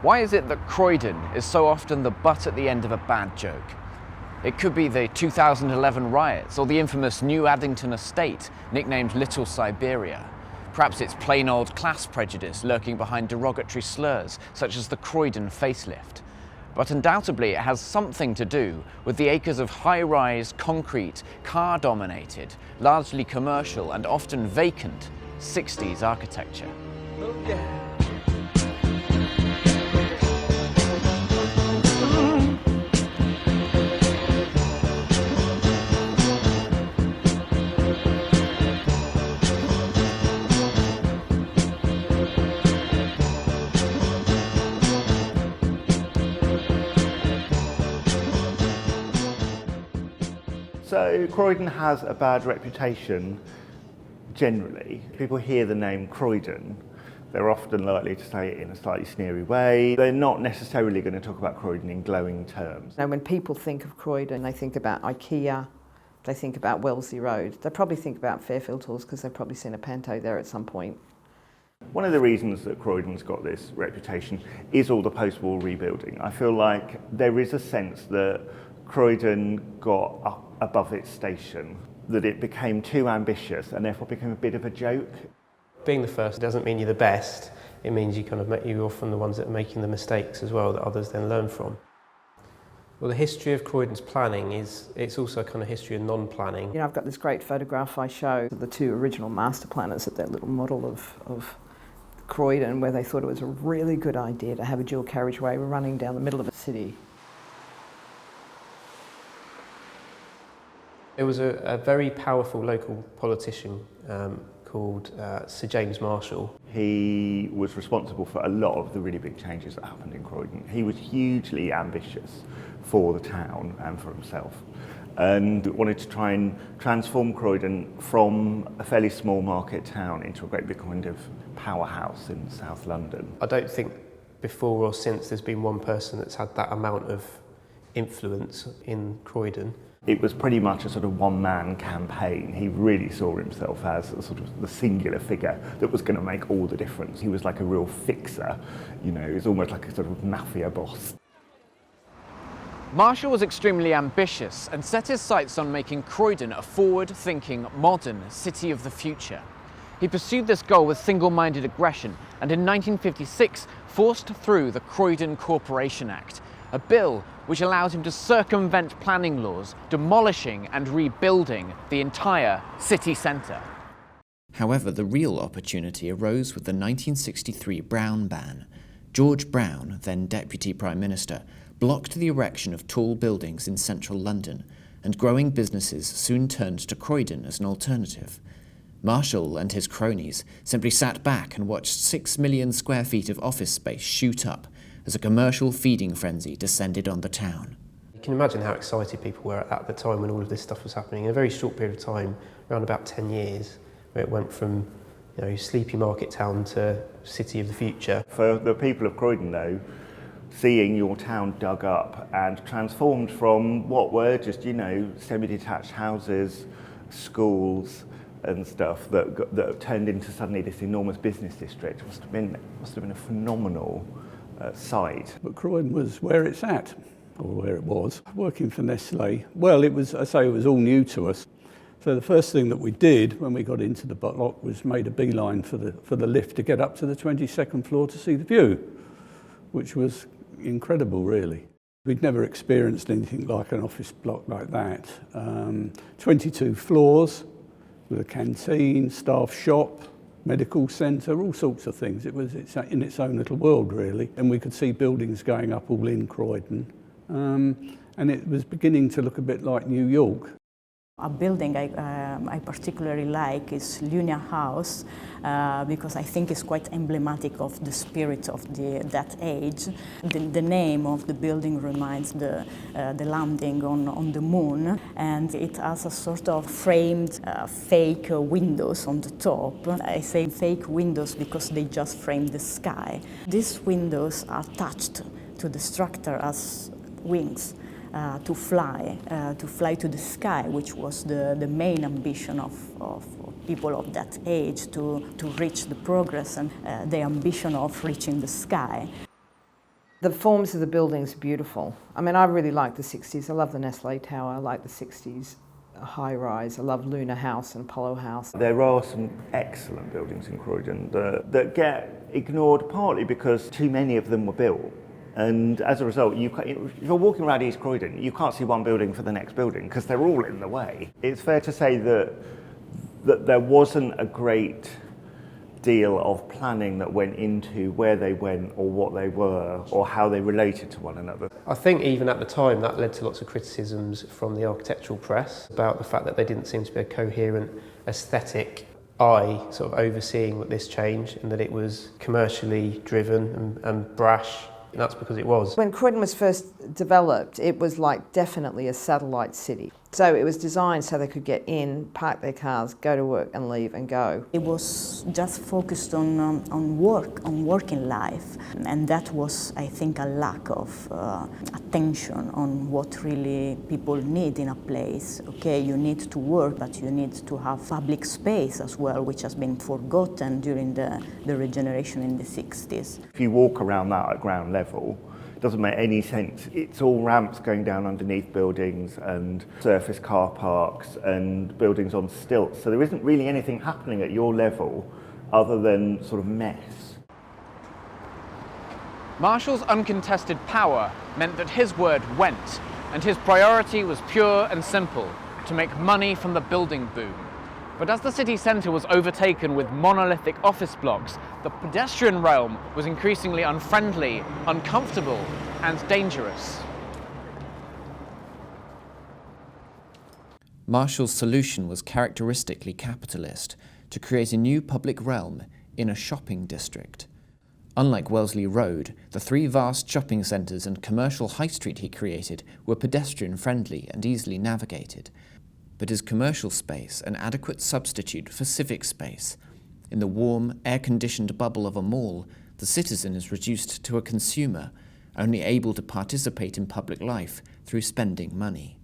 Why is it that Croydon is so often the butt at the end of a bad joke? It could be the 2011 riots or the infamous New Addington estate, nicknamed Little Siberia. Perhaps it's plain old class prejudice lurking behind derogatory slurs, such as the Croydon facelift. But undoubtedly it has something to do with the acres of high-rise, concrete, car-dominated, largely commercial and often vacant 60s architecture. So Croydon has a bad reputation generally. People hear the name Croydon, they're often likely to say it in a slightly sneery way. They're not necessarily going to talk about Croydon in glowing terms. Now, when people think of Croydon, they think about IKEA, they think about Wellesley Road, they probably think about Fairfield Halls because they've probably seen a panto there at some point. One of the reasons that Croydon's got this reputation is all the post-war rebuilding. I feel like there is a sense that Croydon got up above its station, that it became too ambitious and therefore became a bit of a joke. Being the first doesn't mean you're the best. It means you're often the ones that are making the mistakes as well that others then learn from. Well, the history of Croydon's planning it's also a kind of history of non-planning. You know, I've got this great photograph I show of the two original master planners at that little model of Croydon, where they thought it was a really good idea to have a dual carriageway running down the middle of a city. There was a very powerful local politician called Sir James Marshall. He was responsible for a lot of the really big changes that happened in Croydon. He was hugely ambitious for the town and for himself, and wanted to try and transform Croydon from a fairly small market town into a great big kind of powerhouse in South London. I don't think before or since there's been one person that's had that amount of influence in Croydon. It was pretty much a sort of one-man campaign. He really saw himself as a sort of the singular figure that was going to make all the difference. He was like a real fixer, you know, he was almost like a sort of mafia boss. Marshall was extremely ambitious and set his sights on making Croydon a forward-thinking, modern city of the future. He pursued this goal with single-minded aggression and in 1956 forced through the Croydon Corporation Act, a bill which allowed him to circumvent planning laws, demolishing and rebuilding the entire city centre. However, the real opportunity arose with the 1963 Brown Ban. George Brown, then Deputy Prime Minister, blocked the erection of tall buildings in central London, and growing businesses soon turned to Croydon as an alternative. Marshall and his cronies simply sat back and watched 6 million square feet of office space shoot up as a commercial feeding frenzy descended on the town. You can imagine how excited people were at the time when all of this stuff was happening. In a very short period of time, around about 10 years, where it went from sleepy market town to city of the future. For the people of Croydon though, seeing your town dug up and transformed from what were just, semi-detached houses, schools and stuff that turned into suddenly this enormous business district must have been a phenomenal sight. But Croydon was where it's at, or where it was, working for Nestlé. Well, it was all new to us. So the first thing that we did when we got into the block was made a beeline for the lift to get up to the 22nd floor to see the view, which was incredible, really. We'd never experienced anything like an office block like that. 22 floors with a canteen, staff shop, medical centre, all sorts of things. It's in its own little world, really. And we could see buildings going up all in Croydon. And it was beginning to look a bit like New York. A building I particularly like is Lunia House because I think it's quite emblematic of the spirit of that age. The name of the building reminds the landing on the moon, and it has a sort of framed fake windows on the top. I say fake windows because they just frame the sky. These windows are attached to the structure as wings. To fly to the sky, which was the main ambition of people of that age, to reach the progress and the ambition of reaching the sky. The forms of the buildings are beautiful. I mean, I really like the 60s. I love the Nestle Tower. I like the 60s high-rise. I love Luna House and Apollo House. There are some excellent buildings in Croydon that get ignored partly because too many of them were built. And as a result, if you're walking around East Croydon, you can't see one building for the next building because they're all in the way. It's fair to say that there wasn't a great deal of planning that went into where they went or what they were or how they related to one another. I think even at the time that led to lots of criticisms from the architectural press about the fact that there didn't seem to be a coherent aesthetic eye sort of overseeing this change, and that it was commercially driven and brash. And that's because it was. When Croydon was first developed, it was like definitely a satellite city. So it was designed so they could get in, park their cars, go to work and leave and go. It was just focused on work, on working life. And that was, I think, a lack of attention on what really people need in a place. Okay, you need to work, but you need to have public space as well, which has been forgotten during the regeneration in the 60s. If you walk around that at ground level, it doesn't make any sense. It's all ramps going down underneath buildings and surface car parks and buildings on stilts. So there isn't really anything happening at your level other than sort of mess. Marshall's uncontested power meant that his word went, and his priority was pure and simple: to make money from the building boom. But as the city centre was overtaken with monolithic office blocks, the pedestrian realm was increasingly unfriendly, uncomfortable, and dangerous. Marshall's solution was characteristically capitalist: to create a new public realm in a shopping district. Unlike Wellesley Road, the three vast shopping centres and commercial high street he created were pedestrian-friendly and easily navigated. But is commercial space an adequate substitute for civic space? In the warm, air-conditioned bubble of a mall, the citizen is reduced to a consumer, only able to participate in public life through spending money.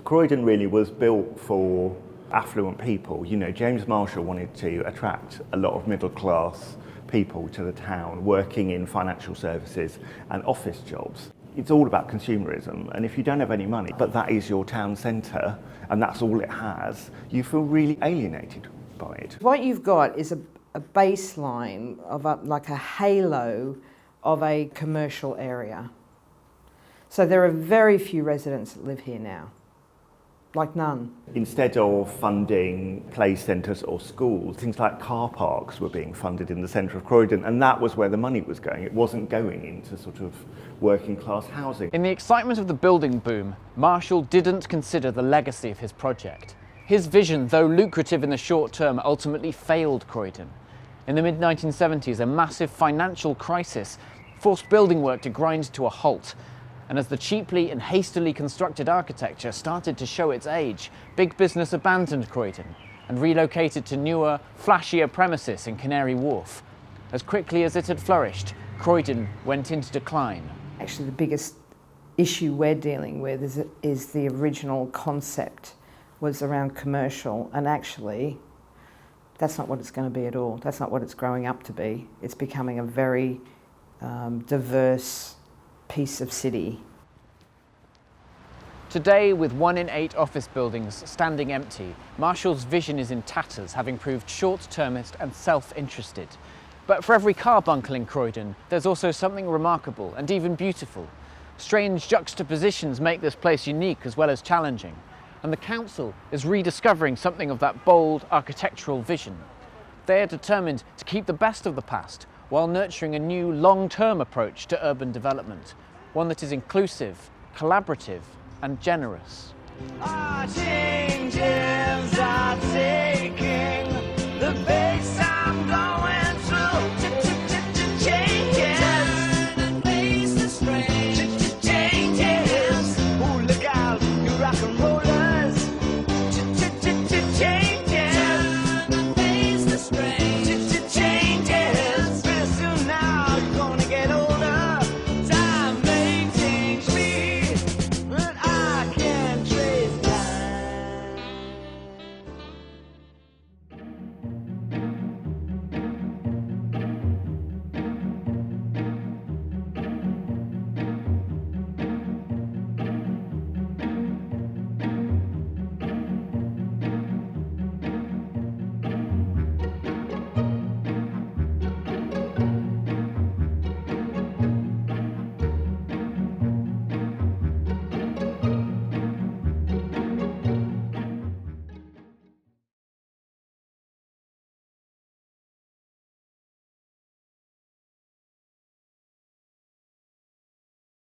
Croydon really was built for affluent people. You know, James Marshall wanted to attract a lot of middle-class people to the town working in financial services and office jobs. It's all about consumerism, and if you don't have any money, but that is your town centre, and that's all it has, you feel really alienated by it. What you've got is a baseline of like a halo of a commercial area. So there are very few residents that live here now, like none. Instead of funding play centres or schools, things like car parks were being funded in the centre of Croydon, and that was where the money was going. It wasn't going into sort of working class housing. In the excitement of the building boom, Marshall didn't consider the legacy of his project. His vision, though lucrative in the short term, ultimately failed Croydon. In the mid-1970s, a massive financial crisis forced building work to grind to a halt. And as the cheaply and hastily constructed architecture started to show its age, big business abandoned Croydon and relocated to newer, flashier premises in Canary Wharf. As quickly as it had flourished, Croydon went into decline. Actually, the biggest issue we're dealing with is the original concept was around commercial, and actually that's not what it's going to be at all. That's not what it's growing up to be. It's becoming a very diverse piece of city. Today, with 1 in 8 office buildings standing empty, Marshall's vision is in tatters, having proved short-termist and self-interested. But for every carbuncle in Croydon, there's also something remarkable and even beautiful. Strange juxtapositions make this place unique as well as challenging, and the council is rediscovering something of that bold architectural vision. They are determined to keep the best of the past while nurturing a new long-term approach to urban development, one that is inclusive, collaborative, and generous.